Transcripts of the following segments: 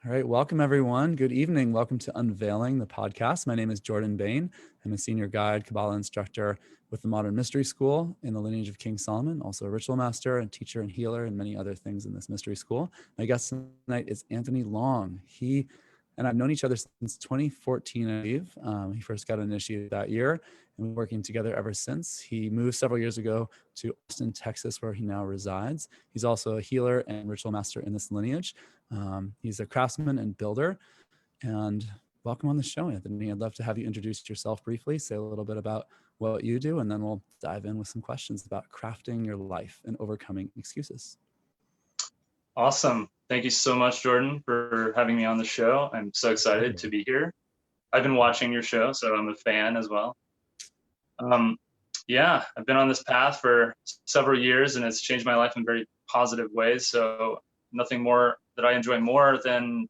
All right, welcome everyone. Good evening. Welcome to Unveiling, the podcast. My name is Jordan Bain. I'm a senior guide, Kabbalah instructor with the Modern Mystery School in the lineage of King Solomon, also a ritual master and teacher and healer and many other things in this mystery school. My guest tonight is Anthony Long. He and I've known each other since 2014, I believe. He first got initiated that year, and we've been working together ever since. He moved several years ago to Austin, Texas, where he now resides. He's also a healer and ritual master in this lineage. He's a craftsman and builder. And welcome on the show, Anthony. I'd love to have you introduce yourself briefly, say a little bit about what you do, and then we'll dive in with some questions about crafting your life and overcoming excuses. Awesome. Thank you so much, Jordan, for having me on the show. I'm so excited to be here. I've been watching your show, so I'm a fan as well. Yeah, I've been on this path for several years and it's changed my life in very positive ways. So nothing more that I enjoy more than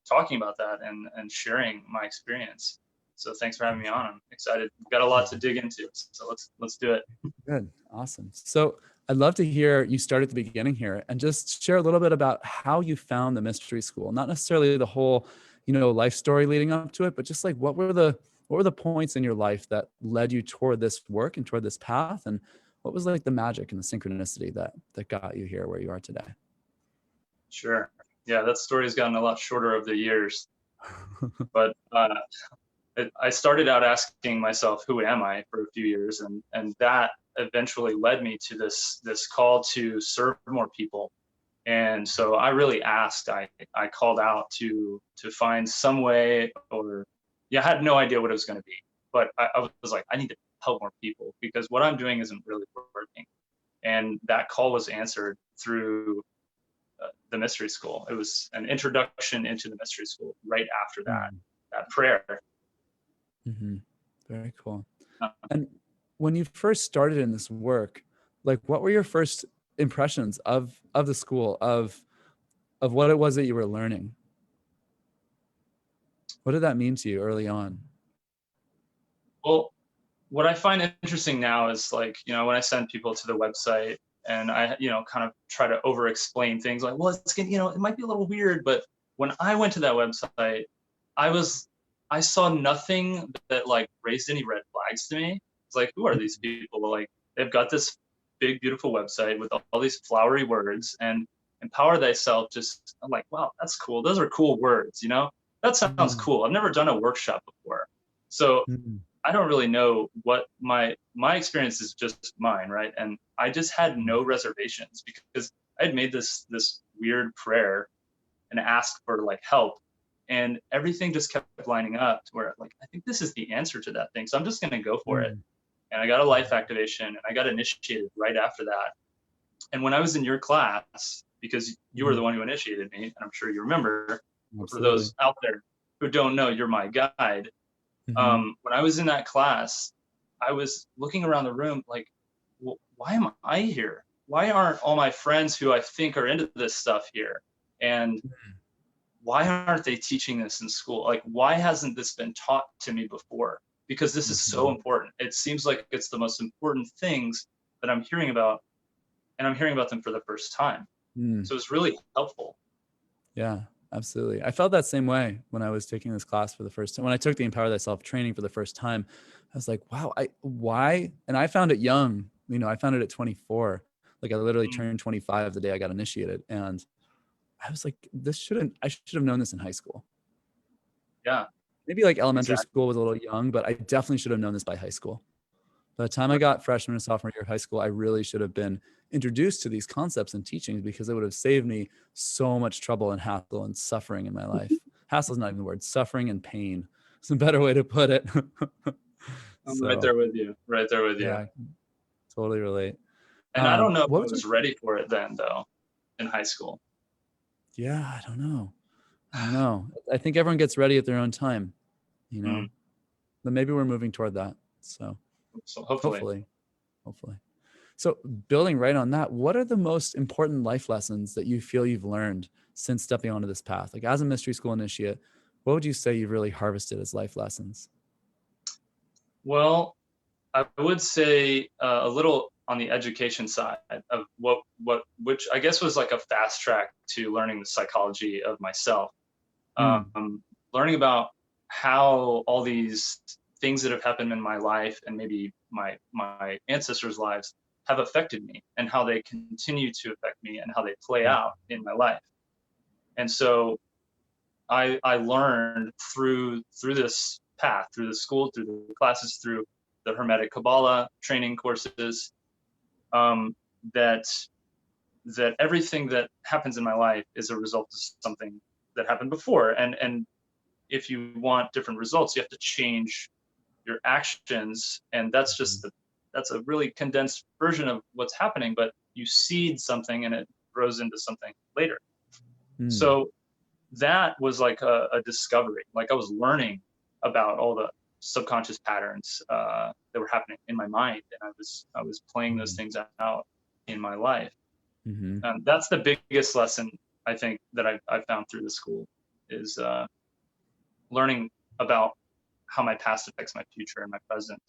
talking about that and sharing my experience. So thanks for having me on. I'm excited. We've got a lot to dig into. So let's do it. Good. Awesome. So I'd love to hear you start at the beginning here and just share a little bit about how you found the mystery school, not necessarily the whole, life story leading up to it, but just like what were the points in your life that led you toward this work and toward this path? And what was like the magic and the synchronicity that got you here where you are today? Sure. Yeah, that story has gotten a lot shorter over the years. But I started out asking myself, who am I, for a few years, and that eventually led me to this call to serve more people. And so I really asked, I called out to find some way, or I had no idea what it was going to be, but I was like, I need to help more people because what I'm doing isn't really working. And that call was answered through the mystery school. It was an introduction into the mystery school right after that prayer. Mm-hmm. Very cool. And when you first started in this work, like what were your first impressions of the school, of what it was that you were learning? What did that mean to you early on? Well, what I find interesting now is like, when I send people to the website and I, kind of try to over explain things like, well, it's gonna, it might be a little weird, but when I went to that website, I saw nothing that like raised any red flags to me. It's like, who are these people? Like, they've got this big, beautiful website with all these flowery words and empower thyself. Just, I'm like, wow, that's cool. Those are cool words, that sounds cool. I've never done a workshop before. So I don't really know what my experience is, just mine, right? And I just had no reservations because I had made this weird prayer and asked for like help, and everything just kept lining up to where like I think this is the answer to that thing, so I'm just gonna go for it. And I got a life activation and I got initiated right after that. And when I was in your class, because you were the one who initiated me, and I'm sure you remember, for those out there who don't know, you're my guide. When I was in that class, I was looking around the room like, well, why am I here? Why aren't all my friends who I think are into this stuff here? And why aren't they teaching this in school? Like, why hasn't this been taught to me before? Because this is so important. It seems like it's the most important things that I'm hearing about, and I'm hearing about them for the first time. So it's really helpful. Yeah. Absolutely. I felt that same way when I was taking this class for the first time. When I took the Empower Thyself training for the first time, I was like, wow, why? And I found it young. I found it at 24. Like I literally turned 25 the day I got initiated. And I was like, I should have known this in high school. Yeah. Maybe like elementary school was a little young, but I definitely should have known this by high school. By the time I got freshman and sophomore year of high school, I really should have been introduced to these concepts and teachings because it would have saved me so much trouble and hassle and suffering in my life. Hassle is not even the word. Suffering and pain is a better way to put it. I'm right there with you. Right there with you. Yeah, totally relate. And I don't know if I was ready for it then, though, in high school. Yeah, I don't know. I think everyone gets ready at their own time, But maybe we're moving toward that. So hopefully. So building right on that, what are the most important life lessons that you feel you've learned since stepping onto this path? Like as a mystery school initiate, what would you say you've really harvested as life lessons? Well, I would say a little on the education side of which I guess was like a fast track to learning the psychology of myself. Mm. Learning about how all these things that have happened in my life and maybe my ancestors' lives have affected me, and how they continue to affect me, and how they play Yeah. out in my life. And so I learned through this path, through the school, through the classes, through the Hermetic Kabbalah training courses, um, that everything that happens in my life is a result of something that happened before. And if you want different results, you have to change your actions. And that's just that's a really condensed version of what's happening, but you seed something and it grows into something later. Mm. So that was like a discovery. Like I was learning about all the subconscious patterns that were happening in my mind, and I was playing those Mm. things out in my life. Mm-hmm. And that's the biggest lesson I think that I found through the school is learning about how my past affects my future and my present.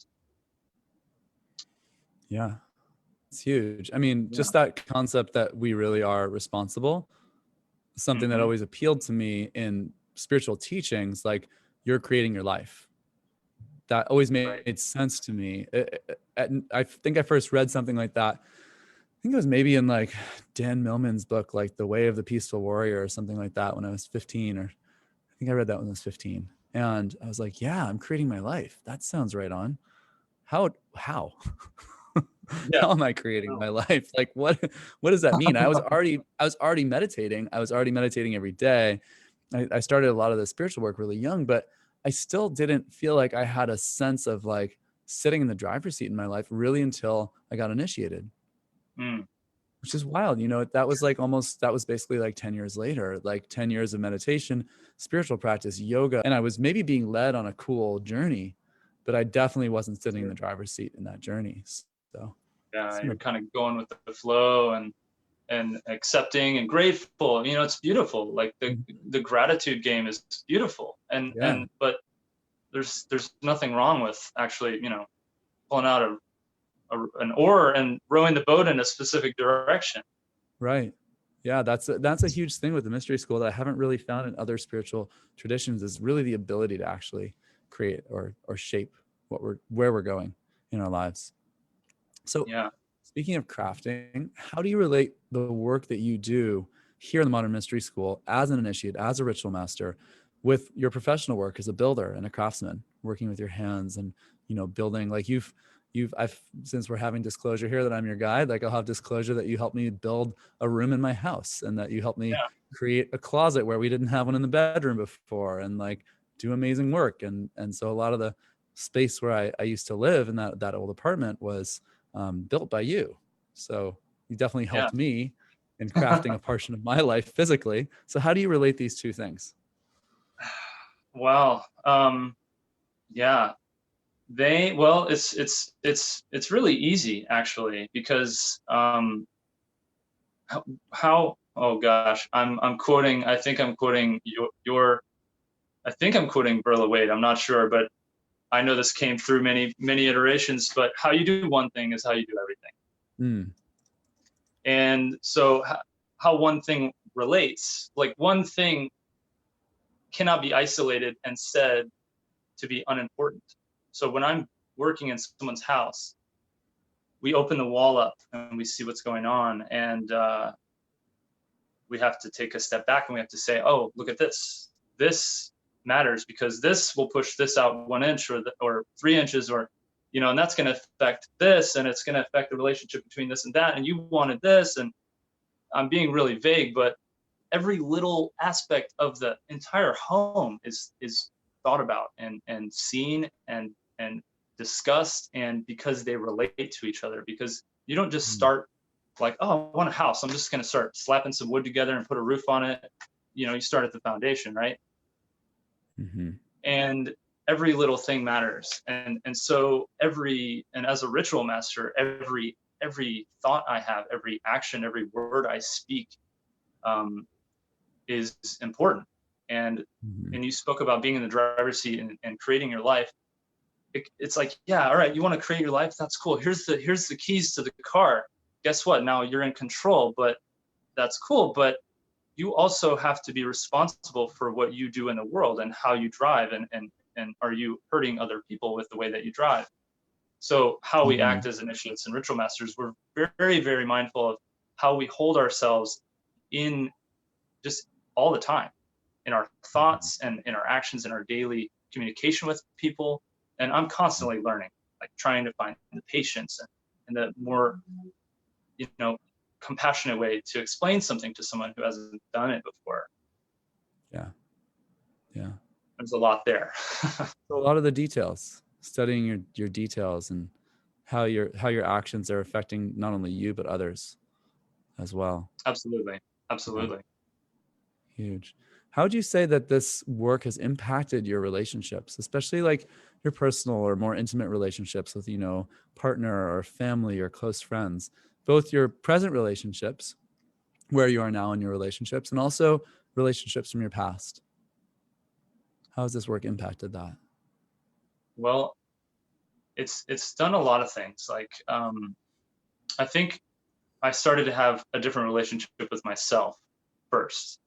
Yeah. It's huge. I mean, Yeah. just that concept that we really are responsible, something that Mm-hmm. always appealed to me in spiritual teachings, like you're creating your life. That always Right. made sense to me. I think I first read something like that. I think it was maybe in like Dan Millman's book, like The Way of the Peaceful Warrior or something like that when I was 15, or I think I read that when I was 15. And I was like, yeah, I'm creating my life. That sounds right on. How? Yeah. How am I creating my life? Like what does that mean? I was already meditating. I was already meditating every day. I started a lot of the spiritual work really young, but I still didn't feel like I had a sense of like sitting in the driver's seat in my life really until I got initiated, Mm. which is wild. That was like that was basically like 10 years later, like 10 years of meditation, spiritual practice, yoga. And I was maybe being led on a cool journey, but I definitely wasn't sitting in the driver's seat in that journey. So Yeah, it's been you're kind of going with the flow and accepting and grateful. You know, it's beautiful. Like the gratitude game is beautiful. yeah, But there's nothing wrong with actually, pulling out an oar and rowing the boat in a specific direction. right. Yeah, that's a huge thing with the mystery school that I haven't really found in other spiritual traditions, is really the ability to actually create or shape where we're going in our lives. So Yeah. speaking of crafting, how do you relate the work that you do here in the Modern Mystery School as an initiate, as a ritual master, with your professional work as a builder and a craftsman, working with your hands and, building, like I've, since we're having disclosure here that I'm your guide, like I'll have disclosure that you helped me build a room in my house, and that you helped me Yeah. create a closet where we didn't have one in the bedroom before, and like do amazing work. And so a lot of the space where I used to live in that old apartment was built by you. So you definitely Yeah. helped me in crafting a portion of my life physically. So how do you relate these two things? Well, yeah. Well, it's really easy actually, because oh gosh, I'm quoting, I think I'm quoting your I think I'm quoting Berla Wade. I'm not sure, but I know this came through many iterations, but how you do one thing is how you do everything. Mm. And so how one thing relates, like one thing cannot be isolated and said to be unimportant. So when I'm working in someone's house, we open the wall up and we see what's going on, and we have to take a step back and we have to say, oh, look at this. This matters because this will push this out 1 inch or 3 inches, or, and that's going to affect this, and it's going to affect the relationship between this and that. And you wanted this, and I'm being really vague, but every little aspect of the entire home is thought about and seen and discussed, and because they relate to each other. Because you don't just Mm. start like, oh, I want a house, I'm just going to start slapping some wood together and put a roof on it. You start at the foundation, right? Mm-hmm. And every little thing matters. And so and as a ritual master, every thought I have, every action, every word I speak, is important. And Mm-hmm. you spoke about being in the driver's seat and creating your life. It's like, yeah, all right, you want to create your life, that's cool. Here's the keys to the car. Guess what? Now you're in control, but that's cool. But you also have to be responsible for what you do in the world and how you drive, and are you hurting other people with the way that you drive? So how we Mm-hmm. act as initiates and ritual masters, we're very, very mindful of how we hold ourselves in just all the time, in our thoughts and in our actions, in our daily communication with people. And I'm constantly learning, like trying to find the patience and the more, you know, compassionate way to explain something to someone who hasn't done it before. Yeah. Yeah. There's a lot there. So a lot of the details, studying your details and how your actions are affecting not only you but others as well. Absolutely. Yeah, Absolutely. huge. How would you say that this work has impacted your relationships, especially like your personal or more intimate relationships with, partner or family or close friends, both your present relationships, where you are now in your relationships, and also relationships from your past? How has this work impacted that? Well, it's done a lot of things. Like I think I started to have a different relationship with myself first,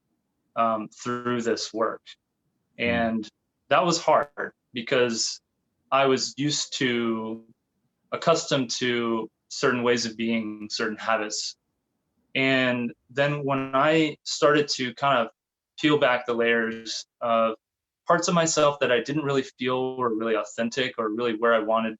through this work. Mm. And that was hard because I was accustomed to certain ways of being, certain habits. And then when I started to kind of peel back the layers of parts of myself that I didn't really feel were really authentic or really where I wanted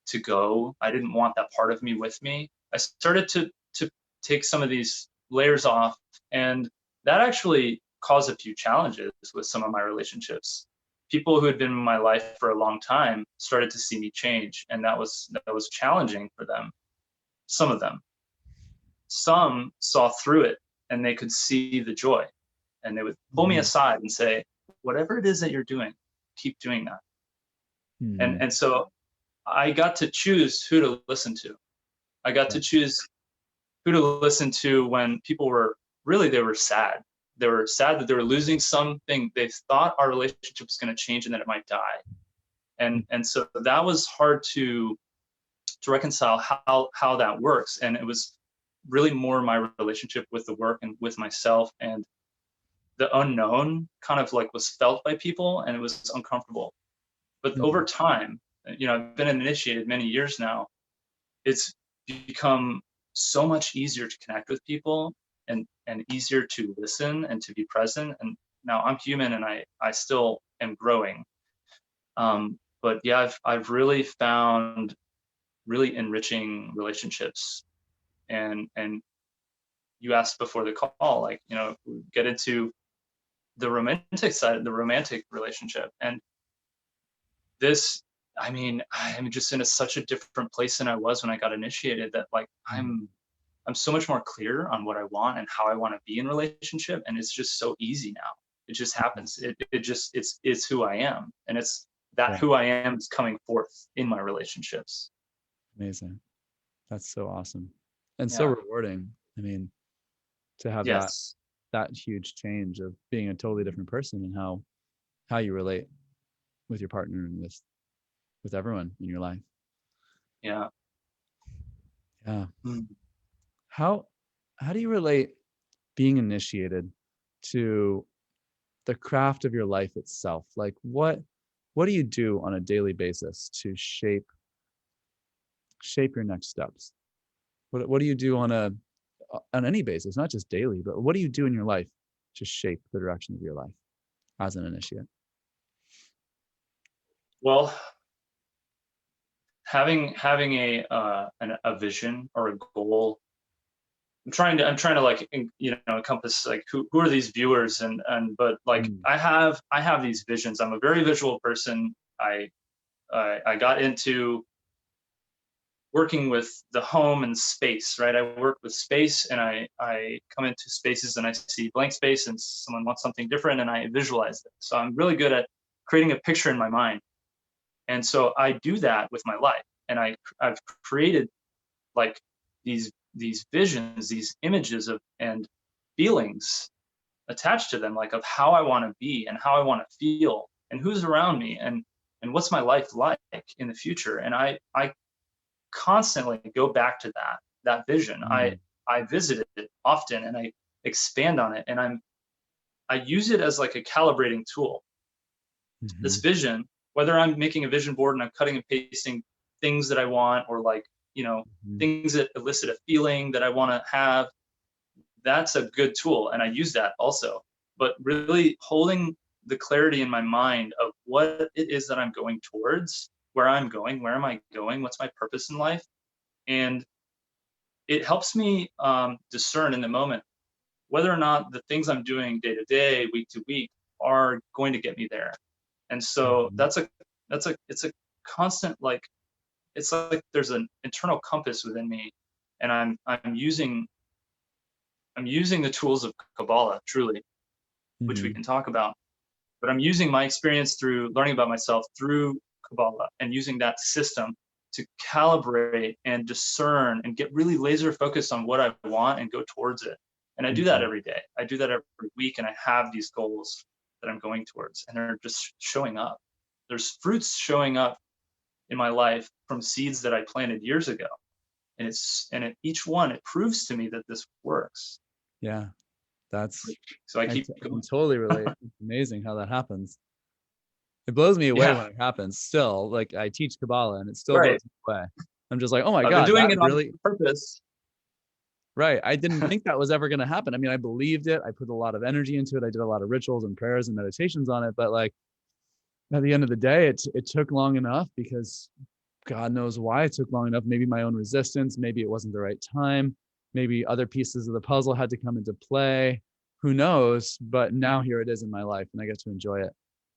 to go, I didn't want that part of me with me. I started to take some of these layers off, and that actually caused a few challenges with some of my relationships. People who had been in my life for a long time started to see me change, and that was challenging for them. Some of them. Some saw through it and they could see the joy, and they would pull me Mm-hmm. aside and say, whatever it is that you're doing, keep doing that. And Mm-hmm. and so I got to choose who to listen to. I got Yeah. to choose who to listen to when people were really, they were sad. They were sad that they were losing something. They thought our relationship was going to change and that it might die. And so that was hard to reconcile how that works. And it was really more my relationship with the work and with myself, and the unknown kind of like was felt by people and it was uncomfortable. But over Mm. time, I've been initiated many years now. It's become so much easier to connect with people, and easier to listen and to be present. And now I'm human and I still am growing. But yeah, I've really found really enriching relationships. And you asked before the call, like, get into the romantic side, the romantic relationship. And this, I mean, I'm just in such a different place than I was when I got initiated, that like Mm. I'm so much more clear on what I want and how I want to be in relationship. And it's just so easy now. It just happens. It's who I am. And it's that Yeah, who I am is coming forth in my relationships. amazing. That's so awesome and so Yeah. rewarding. I mean, to have that Yes. that huge change of being a totally different person and how you relate with your partner and with everyone in your life. Yeah. Yeah. Mm. How how do you relate being initiated to the craft of your life itself? Like what do you do on a daily basis to shape your next steps? What do you do on any basis, not just daily, but what do you do in your life to shape the direction of your life as an initiate? Well, having a vision or a goal. I'm trying to like encompass like who are these viewers, and but like Mm. I have these visions. I'm a very visual person. I got into working with the home and space, right? I work with space, and I come into spaces and I see blank space and someone wants something different and I visualize it. So I'm really good at creating a picture in my mind. And so I do that with my life. And I've created like these visions, these images of and feelings attached to them, like of how I want to be and how I want to feel and who's around me, and what's my life like in the future. And I constantly go back to that vision. I Mm. I visit it often, and I expand on it. And I use it as like a calibrating tool. This vision, whether I'm making a vision board and I'm cutting and pasting things that I want, or like, things that elicit a feeling that I want to have, that's a good tool. And I use that also. But really holding the clarity in my mind of what it is that I'm going towards, where I'm going, where am I going, what's my purpose in life. And it helps me discern in the moment whether or not the things I'm doing day to day, week to week, are going to get me there. And so it's a constant, like, it's like there's an internal compass within me, and I'm using the tools of Kabbalah, truly, which we can talk about. But I'm using my experience through learning about myself through Kabbalah, and using that system to calibrate and discern and get really laser focused on what I want and go towards it. And I do that every day. I do that every week, and I have these goals that I'm going towards, and they're just showing up. There's fruits showing up in my life from seeds that I planted years ago. And each one, it proves to me that this works. Yeah. So I keep can totally relate. It's amazing how that happens. It blows me away when it happens still. Like, I teach Kabbalah and it still blows me away. I'm just like, oh my God, I've been doing it really on purpose. Right. I didn't think that was ever going to happen. I mean, I believed it. I put a lot of energy into it. I did a lot of rituals and prayers and meditations on it. But like, at the end of the day, it took long enough, because God knows why it took long enough. Maybe my own resistance, maybe it wasn't the right time. Maybe other pieces of the puzzle had to come into play. Who knows? But now here it is in my life, and I get to enjoy it.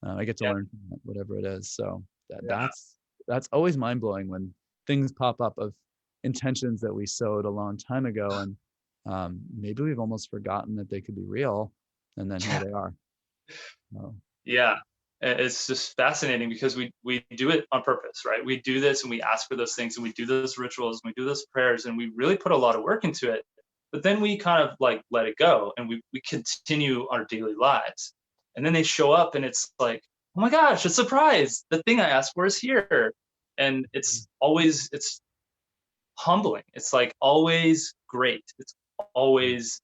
I get to learn from it, whatever it is. So that's always mind blowing when things pop up of intentions that we sowed a long time ago, and maybe we've almost forgotten that they could be real, and then here they are. Yeah, it's just fascinating, because we do it on purpose, right? We do this and we ask for those things, and we do those rituals and we do those prayers, and we really put a lot of work into it. But then we kind of like let it go, and we continue our daily lives. And then they show up, and it's like, oh my gosh, a surprise. The thing I asked for is here. And it's humbling. It's like always great. It's always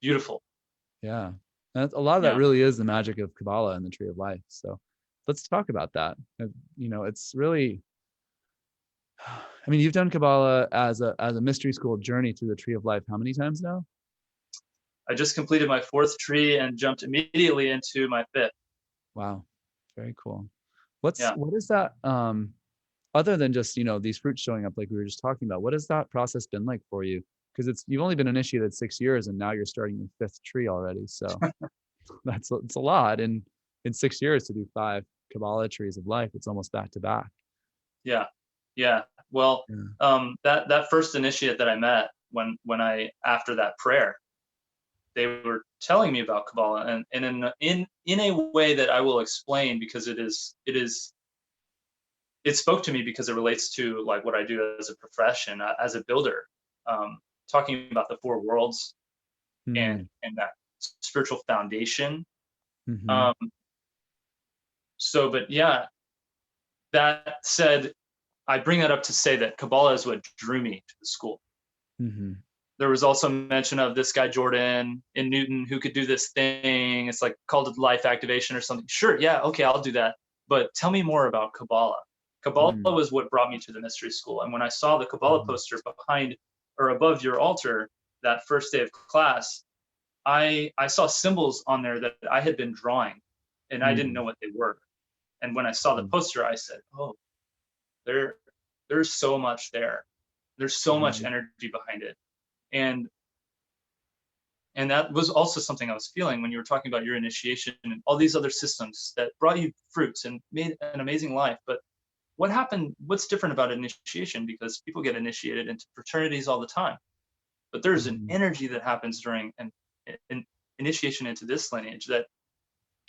beautiful. Yeah. And a lot of that really is the magic of Kabbalah and the Tree of Life. So let's talk about that. It's really, I mean, you've done Kabbalah as a mystery school journey through the Tree of Life how many times now? I just completed my 4th tree and jumped immediately into my 5th. Wow. Very cool. What is that, other than just, these fruits showing up like we were just talking about, what has that process been like for you? Because you've only been initiated 6 years, and now you're starting your 5th tree already. So it's a lot. And in 6 years to do 5 Kabbalah trees of life, it's almost back to back. Yeah. Well, that first initiate that I met, when I, after that prayer, they were telling me about Kabbalah, and in a way that I will explain, because it spoke to me, because it relates to like what I do as a profession, as a builder, talking about the 4 worlds and that spiritual foundation. But that said, I bring that up to say that Kabbalah is what drew me to the school. There was also mention of this guy Jordan in Newton who could do this thing. It's like called life activation or something. Sure, yeah, okay, I'll do that. But tell me more about Kabbalah. Kabbalah was what brought me to the mystery school. And when I saw the Kabbalah poster behind or above your altar that first day of class, I saw symbols on there that I had been drawing, and I didn't know what they were. And when I saw the poster, I said, oh, there's so much there. There's so much energy behind it. And that was also something I was feeling when you were talking about your initiation and all these other systems that brought you fruits and made an amazing life. But what's different about initiation? Because people get initiated into fraternities all the time, but there's an energy that happens during an initiation into this lineage that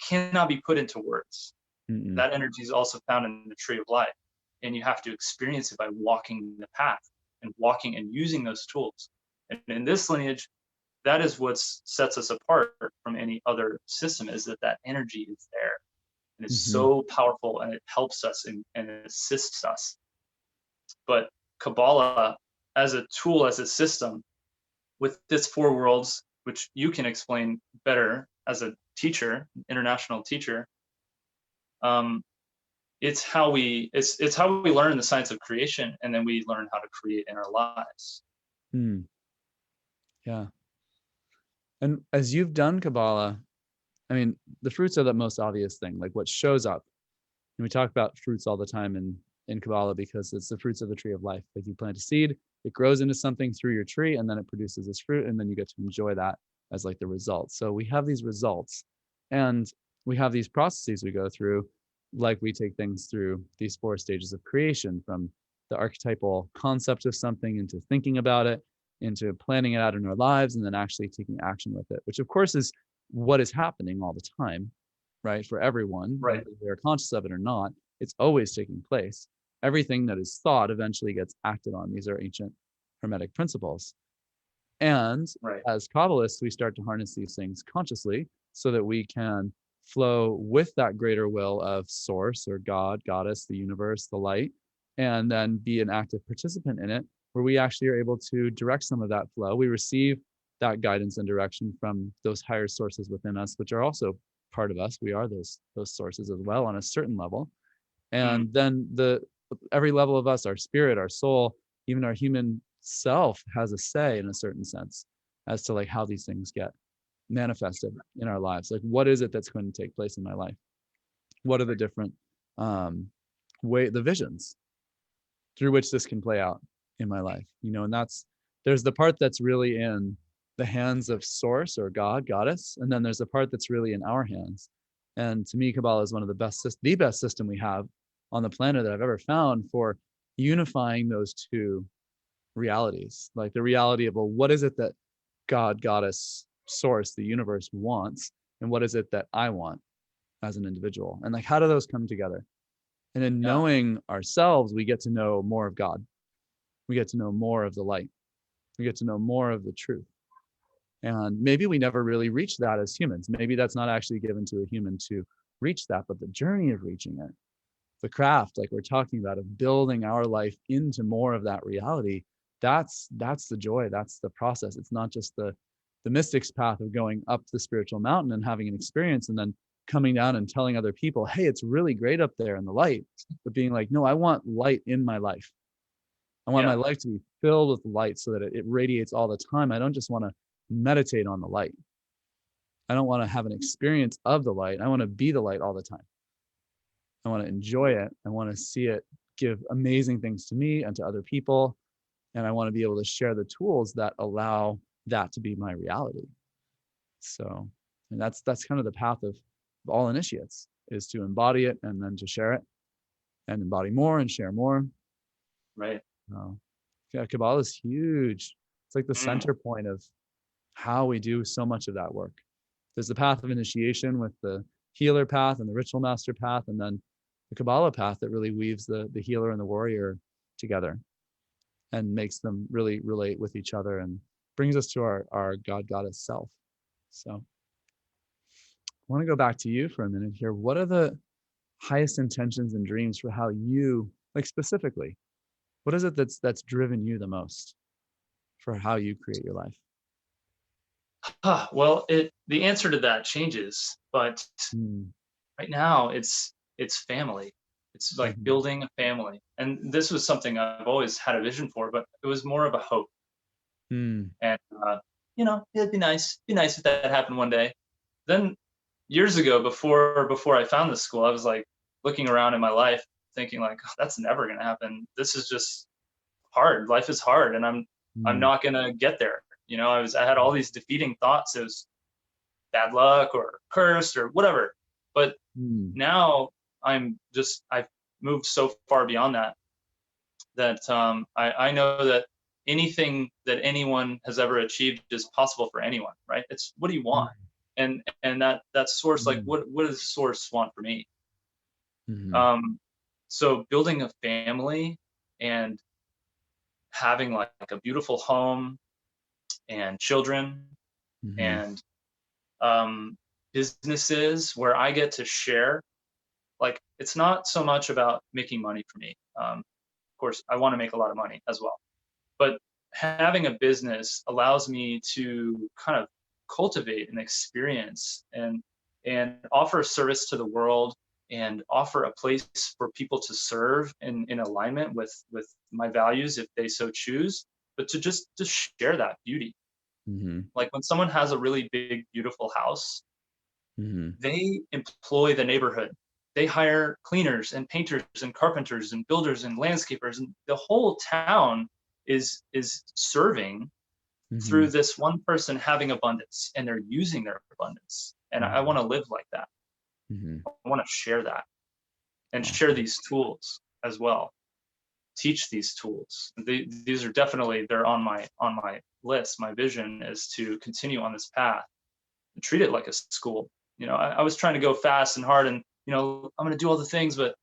cannot be put into words. That energy is also found in the Tree of Life, and you have to experience it by walking the path and walking and using those tools. And in this lineage, that is what sets us apart from any other system, is that energy is there. And it's so powerful, and it helps us and it assists us. But Kabbalah as a tool, as a system, with its 4 worlds, which you can explain better as a teacher, international teacher. It's how we learn the science of creation, and then we learn how to create in our lives. Hmm. Yeah. And as you've done Kabbalah, I mean, the fruits are the most obvious thing, like what shows up. And we talk about fruits all the time in Kabbalah because it's the fruits of the tree of life. Like you plant a seed, it grows into something through your tree, and then it produces this fruit, and then you get to enjoy that as like the result. So we have these results, and we have these processes we go through, like we take things through these 4 stages of creation, from the archetypal concept of something into thinking about it, into planning it out in our lives, and then actually taking action with it, which of course is what is happening all the time, right? For everyone, Right. whether they're conscious of it or not, it's always taking place. Everything that is thought eventually gets acted on. These are ancient Hermetic principles. And Right. as Kabbalists, we start to harness these things consciously so that we can flow with that greater will of source or God, goddess, the universe, the light, and then be an active participant in it, where we actually are able to direct some of that flow. We receive that guidance and direction from those higher sources within us, which are also part of us. We are those sources as well on a certain level. Mm. And then every level of us, our spirit, our soul, even our human self, has a say in a certain sense as to like how these things get manifested in our lives. Like, what is it that's going to take place in my life? What are the different the visions through which this can play out in my life? And there's the part that's really in the hands of source or God, goddess, and then there's the part that's really in our hands. And to me, Kabbalah is one of the best system we have on the planet that I've ever found for unifying those two realities. Like the reality of, well, what is it that God, goddess, source, the universe wants, and what is it that I want as an individual? And like, how do those come together? And in Yeah. knowing ourselves, we get to know more of God. We get to know more of the light. We get to know more of the truth. And maybe we never really reach that as humans. Maybe that's not actually given to a human to reach that, but the journey of reaching it, the craft, like we're talking about, of building our life into more of that reality, that's the joy. That's the process. It's not just the mystic's path of going up the spiritual mountain and having an experience and then coming down and telling other people, hey, it's really great up there in the light, but being like, no, I want light in my life. I want my Yeah. life to be filled with light so that it radiates all the time. I don't just want to meditate on the light. I don't want to have an experience of the light. I want to be the light all the time. I want to enjoy it. I want to see it give amazing things to me and to other people. And I want to be able to share the tools that allow that to be my reality. So, and that's kind of the path of all initiates, is to embody it and then to share it and embody more and share more. Right. Yeah, Kabbalah is huge. It's like the Mm. center point of how we do so much of that work. There's the path of initiation with the healer path and the ritual master path, and then the Kabbalah path that really weaves the healer and the warrior together and makes them really relate with each other and brings us to our God, goddess self. So I want to go back to you for a minute here. What are the highest intentions and dreams for how you, like specifically, what is it that's driven you the most for how you create your life? Well, the answer to that changes, but Mm, right now it's family. It's like mhm, building a family, and this was something I've always had a vision for, but it was more of a hope. mm, And it'd be nice if that happened one day. Then years ago, before I found this school, I was like looking around in my life, thinking like, "Oh, that's never gonna happen. This is just hard. Life is hard, and I'm mm, not gonna get there." I had all these defeating thoughts. It was bad luck or cursed or whatever. But mm, now I've moved so far beyond that I know that anything that anyone has ever achieved is possible for anyone, right? It's what do you mm, want? And that source, like mm, what does source want for me? mhm, Um, so building a family and having like a beautiful home and children mhm, and um, businesses where I get to share. Like it's not so much about making money for me. Of course, I want to make a lot of money as well, but having a business allows me to kind of cultivate and experience and offer a service to the world and offer a place for people to serve in alignment with my values if they so choose, but to just share that beauty. Mm-hmm. Like when someone has a really big, beautiful house, Mm-hmm. they employ the neighborhood. They hire cleaners and painters and carpenters and builders and landscapers, and the whole town is serving Mm-hmm. through this one person having abundance, and they're using their abundance. And I Mm-hmm. want to live like that. Mm-hmm. I want to share that and share Awesome. these tools as well. Teach these tools. These are definitely, they're on my list. My vision is to continue on this path and treat it like a school. I was trying to go fast and hard, and I'm going to do all the things, but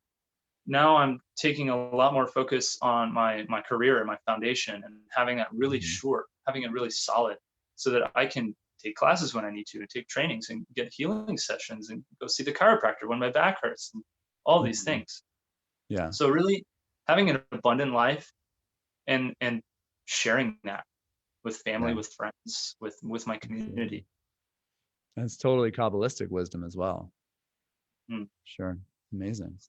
now I'm taking a lot more focus on my career and my foundation, and having that really Mm-hmm. short, having it really solid, so that I can take classes when I need to, take trainings and get healing sessions, and go see the chiropractor when my back hurts, and all these Mm-hmm. things. Yeah. So really having an abundant life and sharing that with family, Yeah. with friends, with my Absolutely. community. That's totally Kabbalistic wisdom as well. Mm. Sure. Amazing.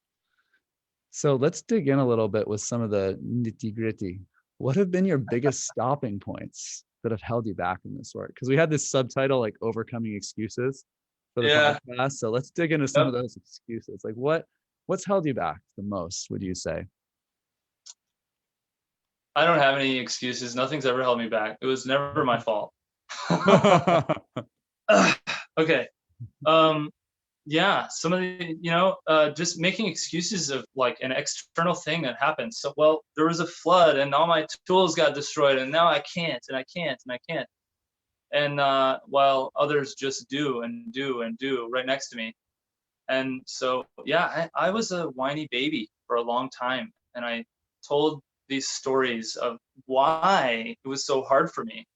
So let's dig in a little bit with some of the nitty gritty. What have been your biggest stopping points that have held you back in this work? Because we had this subtitle like overcoming excuses for the Yeah. podcast. So let's dig into some Yep. of those excuses. Like what's held you back the most, would you say? I don't have any excuses. Nothing's ever held me back. It was never my fault. Okay. Yeah, some of the, just making excuses of like an external thing that happened. So, well, there was a flood and all my tools got destroyed, and now I can't, and I can't, and I can't. And while others just do and do and do right next to me. And so, yeah, I was a whiny baby for a long time. And I told these stories of why it was so hard for me,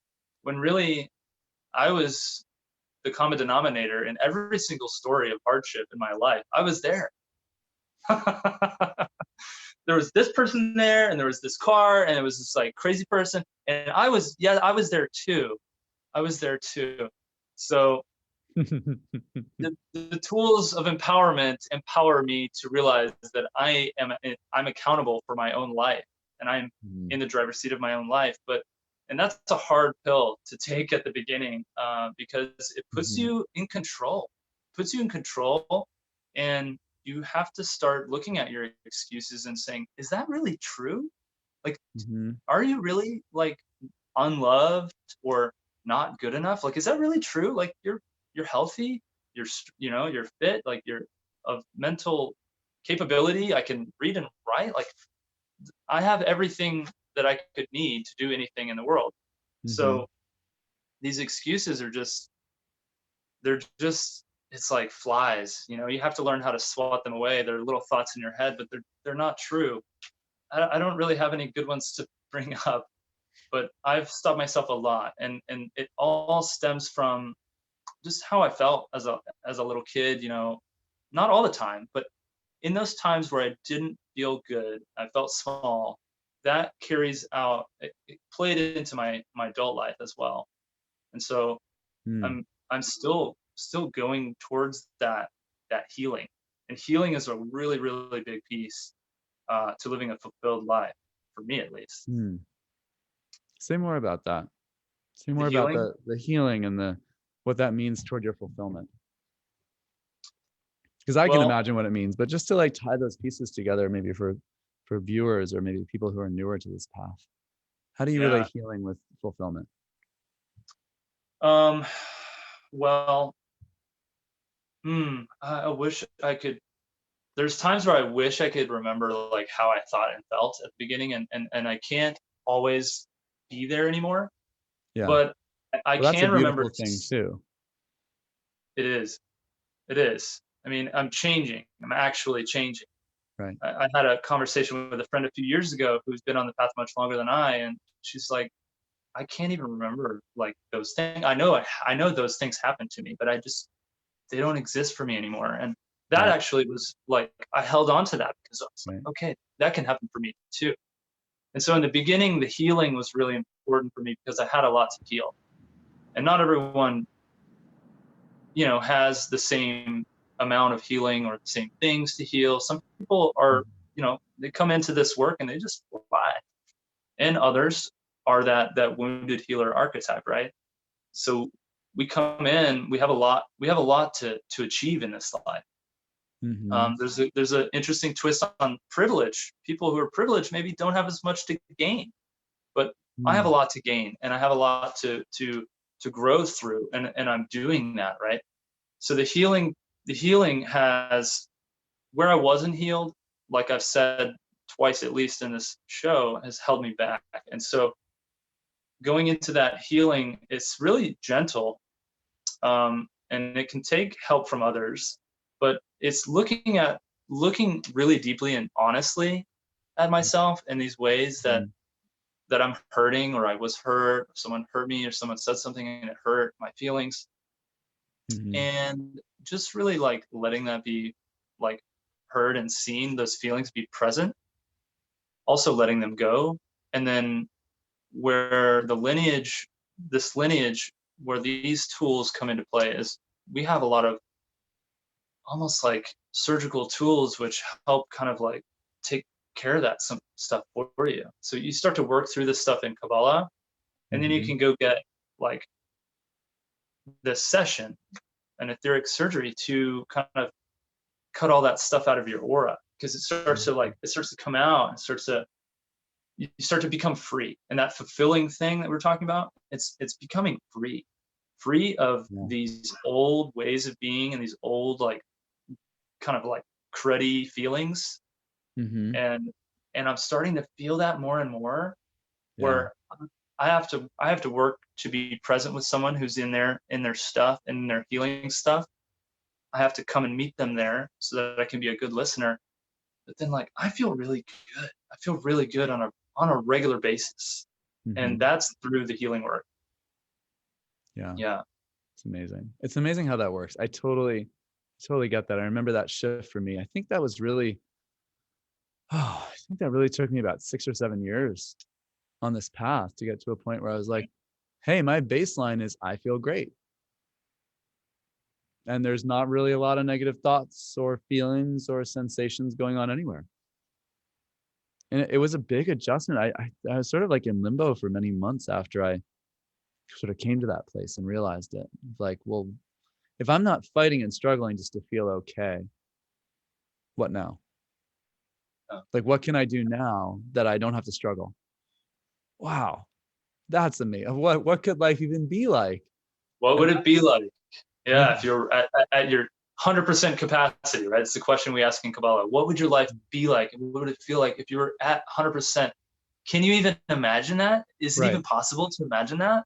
when really I was the common denominator in every single story of hardship in my life. I was there. There was this person there, and there was this car, and it was this like crazy person. And I was there too. I was there too. So the tools of empowerment empower me to realize that I'm accountable for my own life, and I'm Mhm. in the driver's seat of my own life. And that's a hard pill to take at the beginning, because it puts Mhm. you in control, and you have to start looking at your excuses and saying, is that really true? Like, Mhm. are you really like unloved or not good enough? Like, is that really true? Like, you're healthy, you're fit, like you're of mental capability. I can read and write. Like, I have everything that I could need to do anything in the world. Mhm. So these excuses are just, they're just, it's like flies. You have to learn how to swat them away. They're little thoughts in your head, but they're not true. I don't really have any good ones to bring up, but I've stopped myself a lot, and it all stems from just how I felt as a little kid. Not all the time, but in those times where I didn't feel good, I felt small. That carries out. It played into my adult life as well, and so Mm. I'm still going towards that healing, and healing is a really really big piece to living a fulfilled life, for me at least. Mm. Say more about that. Say The more about healing. the healing and the what that means toward your fulfillment. Because I can Well, imagine what it means, but just to like tie those pieces together, maybe for viewers or maybe people who are newer to this path. How do you relate yeah. healing with fulfillment? Um, well, I wish I could. There's times where I wish I could remember like how I thought and felt at the beginning, and I can't always be there anymore. Yeah. But I Well, that's a can remember. beautiful thing too. It is. It is. I mean, I'm changing. I'm actually changing. Right. I had a conversation with a friend a few years ago who's been on the path much longer than I, and she's like, I can't even remember like those things. I know those things happened to me, but they don't exist for me anymore. And that Right. actually was like, I held on to that because I was like, Right. okay, that can happen for me too. And so in the beginning, the healing was really important for me because I had a lot to heal. And not everyone has the same amount of healing or the same things to heal. Some people are, they come into this work and they just fly, and others are that wounded healer archetype, right? So we come in, we have a lot to achieve in this life. Mm-hmm. There's an interesting twist on privilege. People who are privileged maybe don't have as much to gain, but I have a lot to gain, and I have a lot to grow through, and I'm doing that, right? So the healing has, where I wasn't healed, like I've said twice at least in this show, has held me back. And so going into that healing, it's really gentle, and it can take help from others, but it's looking really deeply and honestly at myself in these ways that I'm hurting, or I was hurt, or someone hurt me, or someone said something and it hurt my feelings. Mm-hmm. And just really like letting that be like heard and seen, those feelings be present, also letting them go. And then where this lineage, where these tools come into play is we have a lot of almost like surgical tools which help kind of like take care of that some stuff for you. So you start to work through this stuff in Kabbalah, and then you Mm-hmm. can go get like this session, an etheric surgery, to kind of cut all that stuff out of your aura, because it starts to come out, and you start to become free. And that fulfilling thing that we're talking about, it's becoming free of Yeah. these old ways of being and these old like kind of like cruddy feelings. Mm-hmm. And I'm starting to feel that more and more, Yeah. where I have to work to be present with someone who's in their stuff, in their healing stuff. I have to come and meet them there so that I can be a good listener. But then like I feel really good. I feel really good on a regular basis. And Mm-hmm. that's through the healing work. Yeah. Yeah. It's amazing. It's amazing how that works. I totally get that. I remember that shift for me. I think that was really, I think that really took me about 6 or 7 years on this path to get to a point where I was like, hey, my baseline is I feel great. And there's not really a lot of negative thoughts or feelings or sensations going on anywhere. And it was a big adjustment. I was sort of like in limbo for many months after I sort of came to that place and realized it. Like, well, if I'm not fighting and struggling just to feel okay, what now? Yeah. Like, what can I do now that I don't have to struggle? Wow, that's amazing. What could life even be like? What And would it be like? yeah, Yeah, if you're at your 100% capacity, right? It's the question we ask in Kabbalah. What would your life be like? What would it feel like if you were at 100%? Can you even imagine that? Is it right. even possible to imagine that?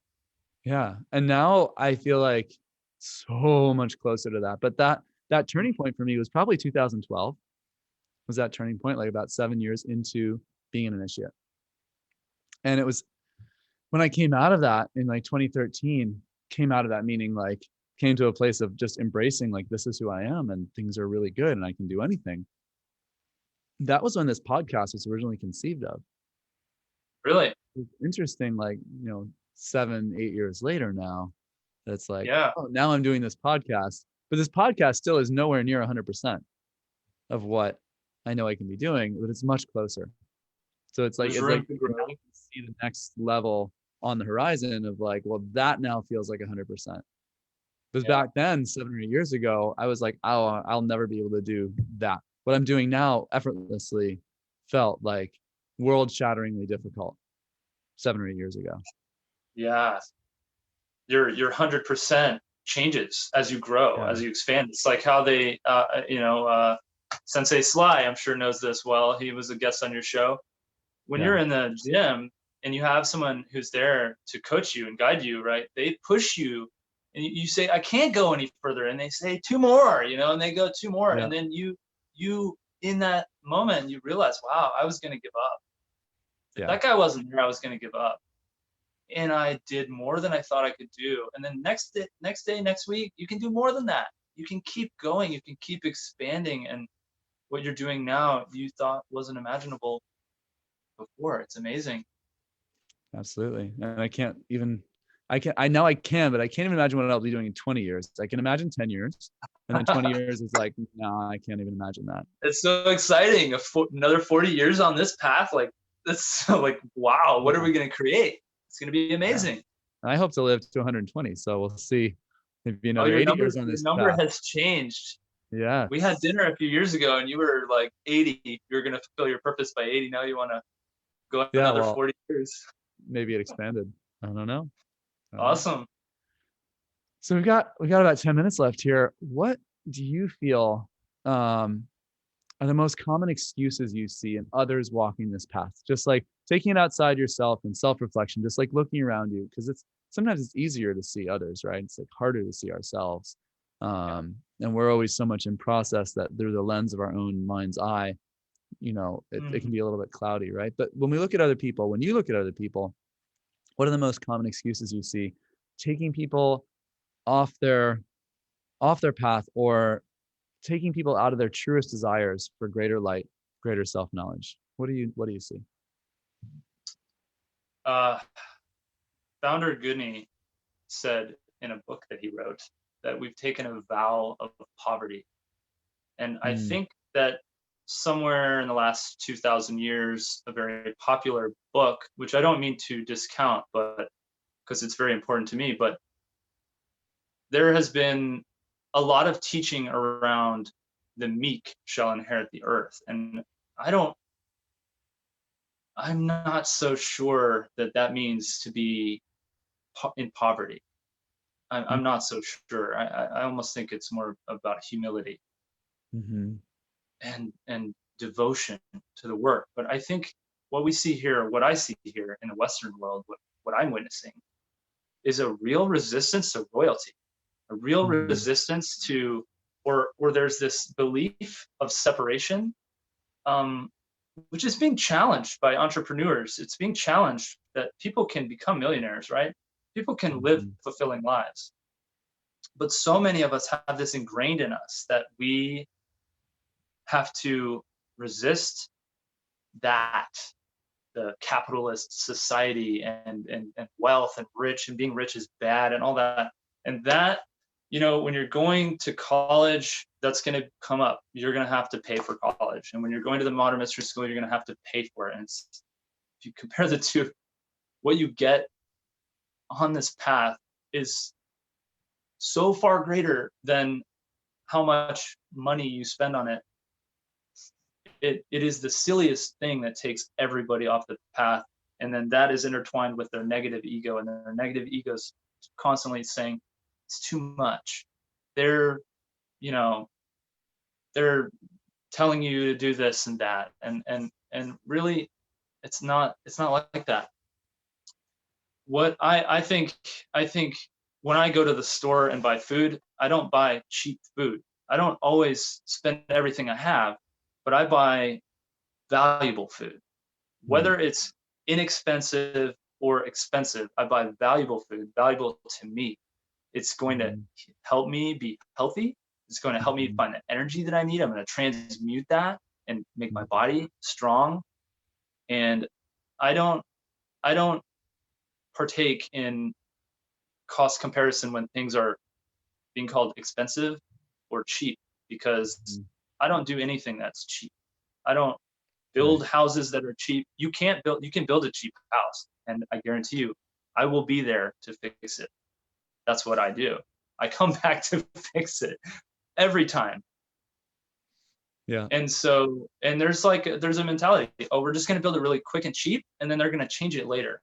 Yeah. And now I feel like so much closer to that. But that turning point for me was probably 2012. Was that turning point, like about 7 years into being an initiate. And it was when I came out of that in like 2013, came out of that meaning like came to a place of just embracing like this is who I am and things are really good and I can do anything. That was when this podcast was originally conceived of. Really? It's interesting, like, 7, 8 years later now, that's like, Yeah. oh, now I'm doing this podcast, but this podcast still is nowhere near 100% of what I know I can be doing, but it's much closer. So it's like There's it's room like to grow. I can see the next level on the horizon of like, well, that now feels like 100%. Because Yeah. back then, 7 or 8 years ago, I was like, oh, I'll never be able to do that. What I'm doing now effortlessly felt like world-shatteringly difficult 7 or 8 years ago. Yeah. Your 100% changes as you grow, Yeah. as you expand. It's like how Sensei Sly, I'm sure, knows this well. He was a guest on your show. When Yeah. you're in the gym and you have someone who's there to coach you and guide you, right? They push you, and you say, I can't go any further. And they say 2 more, and they go 2 more. Yeah. And then you in that moment, you realize, wow, I was going to give up. If Yeah. that guy wasn't there, I was going to give up. And I did more than I thought I could do. And then next day, next week, you can do more than that. You can keep going. You can keep expanding. And what you're doing now, you thought wasn't imaginable before. It's amazing. Absolutely. And I know I can, but I can't even imagine what I'll be doing in 20 years. I can imagine 10 years, and then 20 years is like, no, I can't even imagine that. It's so exciting. Another 40 years on this path. Like, that's so like, wow, what are we going to create? It's going to be amazing. And I hope to live to 120. So we'll see if Oh, another 80 years on your this number path. has changed. Yeah. We had dinner a few years ago and you were like 80. You're going to fulfill your purpose by 80. Now you want to go Yeah. another Well, 40 years. maybe it expanded. I don't know. Awesome. So we got about 10 minutes left here. What do you feel are the most common excuses you see in others walking this path? Just like taking it outside yourself and self-reflection, just like looking around you, because sometimes it's easier to see others, right? It's like harder to see ourselves. And we're always so much in process that through the lens of our own mind's eye, it can be a little bit cloudy, right? But when you look at other people, what are the most common excuses you see taking people off their path, or taking people out of their truest desires for greater light, greater self-knowledge? What do you see? Founder Goodney said in a book that he wrote that we've taken a vow of poverty. And I think that somewhere in the last 2,000 years, a very popular book, which I don't mean to discount, but because it's very important to me, but there has been a lot of teaching around the meek shall inherit the earth. And I'm not so sure that that means to be in poverty. I'm not so sure. I almost think it's more about humility and devotion to the work. But I think what I see here in the Western world, what I'm witnessing, is a real resistance to royalty, a real resistance to, or there's this belief of separation, which is being challenged by entrepreneurs. It's being challenged that people can become millionaires, right? People can live fulfilling lives. But so many of us have this ingrained in us that we have to resist that, the capitalist society and wealth and rich, and being rich is bad and all that. And that, when you're going to college, that's going to come up. You're going to have to pay for college. And when you're going to the modern mystery school, you're going to have to pay for it. And if you compare the two, what you get on this path is so far greater than how much money you spend on it. It is the silliest thing that takes everybody off the path. And then that is intertwined with their negative ego, and their negative ego's constantly saying it's too much. They're telling you to do this and that. And really it's not like that. What I think when I go to the store and buy food, I don't buy cheap food. I don't always spend everything I have, but I buy valuable food. Whether it's inexpensive or expensive, I buy valuable food, valuable to me. It's going to help me be healthy. It's going to help me find the energy that I need. I'm going to transmute that and make my body strong. And I don't partake in cost comparison when things are being called expensive or cheap, because I don't do anything that's cheap. I don't build houses that are cheap. You can build a cheap house, and I guarantee you, I will be there to fix it. That's what I do. I come back to fix it every time. Yeah. And so, and there's a mentality, oh, we're just going to build it really quick and cheap, and then they're going to change it later.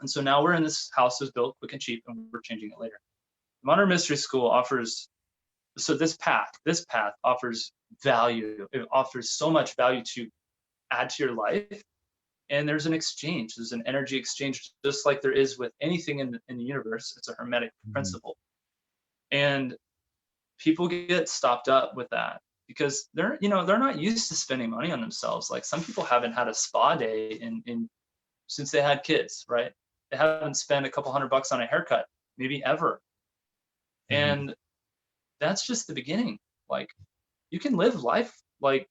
And so now we're in this house that's built quick and cheap, and we're changing it later. Modern Mystery School offers, so this path offers value. It offers so much value to add to your life. And there's an exchange. There's an energy exchange, just like there is with anything in the universe. It's a hermetic principle. And people get stopped up with that because they're not used to spending money on themselves. Like, some people haven't had a spa day since they had kids, right? They haven't spent a couple $100 on a haircut, maybe ever. And that's just the beginning. Like, you can live life like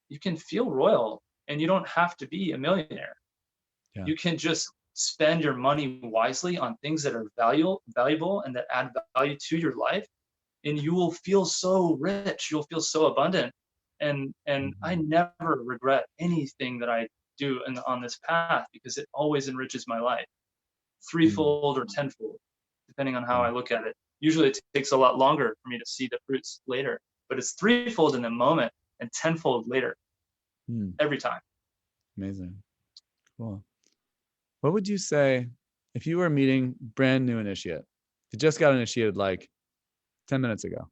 you can feel royal, and you don't have to be a millionaire. You can just spend your money wisely on things that are valuable and that add value to your life, and you will feel so rich, you'll feel so abundant. And I Mhm. never regret anything that I do on this path, because it always enriches my life Mm. threefold or tenfold, depending on how Yeah. I look at it. Usually it takes a lot longer for me to see the fruits later, but it's threefold in the moment and tenfold later Mm. every time. Amazing. Cool. What would you say if you were meeting brand new initiate? You just got initiated like 10 minutes ago.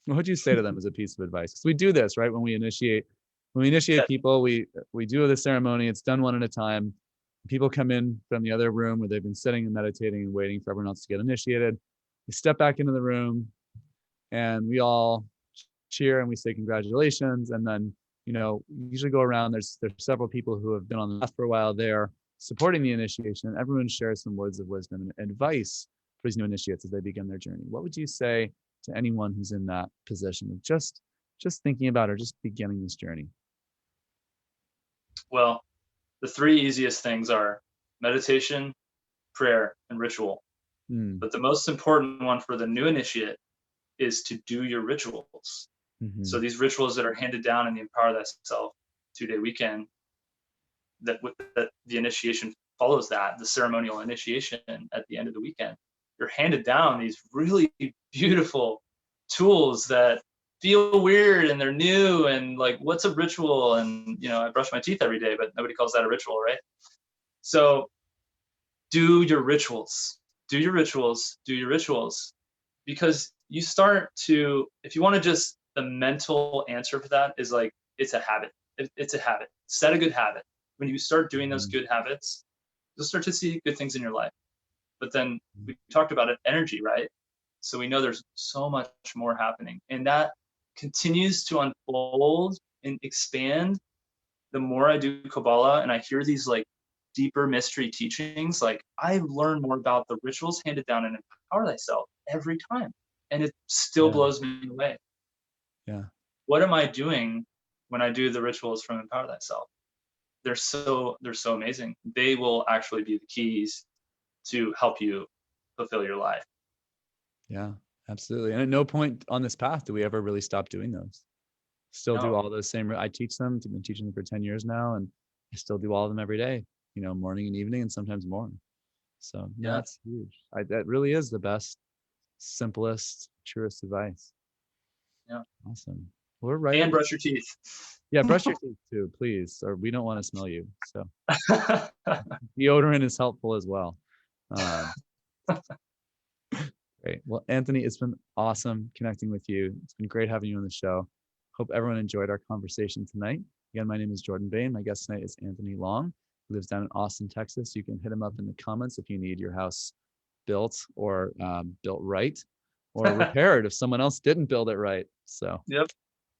What would you say to them as a piece of advice? Because we do this, right? When we initiate Yeah. people, we do the ceremony. It's done one at a time. People come in from the other room where they've been sitting and meditating and waiting for everyone else to get initiated. We step back into the room and we all cheer and we say congratulations. And then, usually go around. There's several people who have been on the path for a while there supporting the initiation. Everyone shares some words of wisdom and advice for these new initiates as they begin their journey. What would you say to anyone who's in that position of just thinking about or just beginning this journey? Well, the three easiest things are meditation, prayer, and ritual. Mm, But the most important one for the new initiate is to do your rituals. mm-hmm, So these rituals that are handed down in the Empower Thyself 2-day weekend, that the initiation follows that, the ceremonial initiation at the end of the weekend. You're handed down these really beautiful tools that feel weird and they're new, and like, what's a ritual? And I brush my teeth every day, but nobody calls that a ritual, right? So do your rituals, do your rituals, do your rituals, because you start to, if you want to, just the mental answer for that is like, it's a habit. It's a habit. Set a good habit. When you start doing those mm-hmm, good habits, you'll start to see good things in your life. But then we talked about it, energy, right? So we know there's so much more happening, and that continues to unfold and expand the more I do Kabbalah and I hear these like deeper mystery teachings. Like, I learn more about the rituals handed down in Empower Thyself every time, and it still yeah, blows me away. yeah, What am I doing when I do the rituals from Empower Thyself? They're so amazing. They will actually be the keys to help you fulfill your life. yeah, absolutely. And at no point on this path do we ever really stop doing those. Still do No, all those same. I teach them. I've been teaching them for 10 years now, and I still do all of them every day. Morning and evening, and sometimes more. So no, yeah, that's huge. That really is the best, simplest, truest advice. yeah. Awesome. We're right at And the brush your teeth. yeah. Brush your teeth too, please, or we don't want to smell you. So deodorant is helpful as well. Um, Great. Well, Anthony, it's been awesome connecting with you. It's been great having you on the show. Hope everyone enjoyed our conversation tonight. Again, my name is Jordan Bain. My guest tonight is Anthony Long. He lives down in Austin, Texas. You can hit him up in the comments if you need your house built or built right or repaired if someone else didn't build it right. So Yep.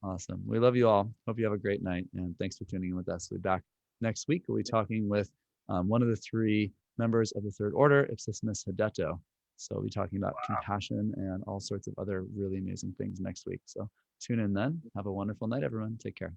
awesome. We love you all. Hope you have a great night. And thanks for tuning in with us. We'll be back next week. We'll be talking with one of the three members of the Third Order, Ipsissimus Hadeto. So we'll be talking about compassion and all sorts of other really amazing things next week. So tune in then. Have a wonderful night, everyone. Take care.